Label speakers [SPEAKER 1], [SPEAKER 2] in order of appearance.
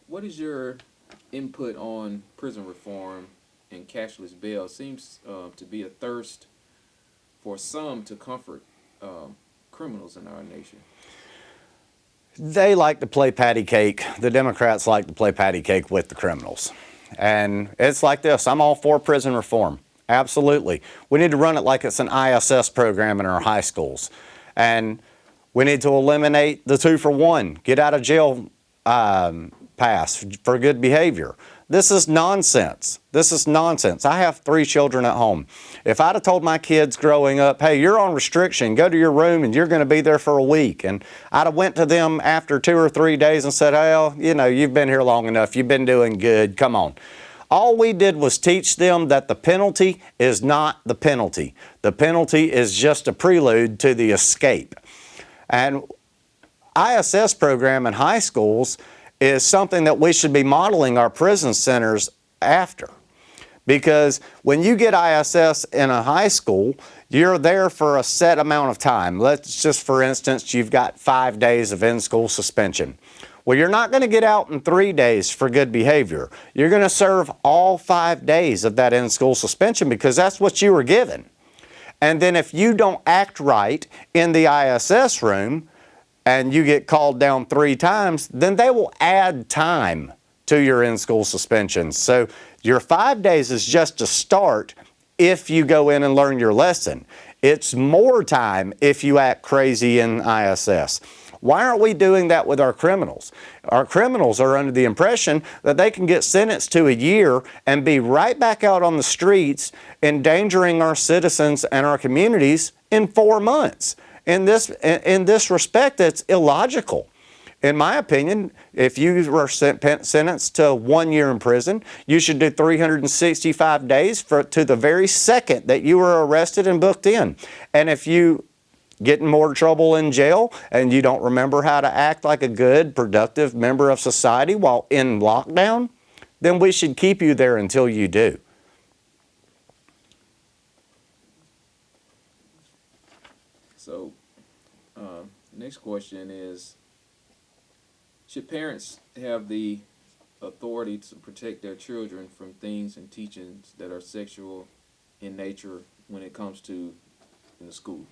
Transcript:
[SPEAKER 1] What is your input on prison reform and cashless bail? Seems to be a thirst for some to comfort criminals in our nation.
[SPEAKER 2] They like to play patty cake. The Democrats like to play patty cake with the criminals. And it's like this. I'm all for prison reform. Absolutely. We need to run it like it's an ISS program in our high schools. And we need to eliminate the 2-for-1, get out of jail pass for good behavior. This is nonsense. This is nonsense. I have 3 children at home. If I'd have told my kids growing up, hey, you're on restriction, go to your room and you're going to be there for a week. And I'd have went to them after 2 or 3 days and said, well, you know, you've been here long enough. You've been doing good. Come on. All we did was teach them that the penalty is not the penalty. The penalty is just a prelude to the escape. And ISS program in high schools is something that we should be modeling our prison centers after. Because when you get ISS in a high school, you're there for a set amount of time. Let's just, for instance, you've got 5 days of in-school suspension. Well, you're not going to get out in 3 days for good behavior. You're going to serve all 5 days of that in-school suspension because that's what you were given. And then if you don't act right in the ISS room, and you get called down 3 times, then they will add time to your in-school suspension. So your 5 days is just a start if you go in and learn your lesson. It's more time if you act crazy in ISS. Why aren't we doing that with our criminals? Our criminals are under the impression that they can get sentenced to a year and be right back out on the streets, endangering our citizens and our communities in 4 months. In this respect, it's illogical. In my opinion, if you were sentenced to 1 year in prison, you should do 365 days to the very second that you were arrested and booked in. And if you get in more trouble in jail and you don't remember how to act like a good, productive member of society while in lockdown, then we should keep you there until you do.
[SPEAKER 1] So, next question is, should parents have the authority to protect their children from things and teachings that are sexual in nature when it comes to in the school?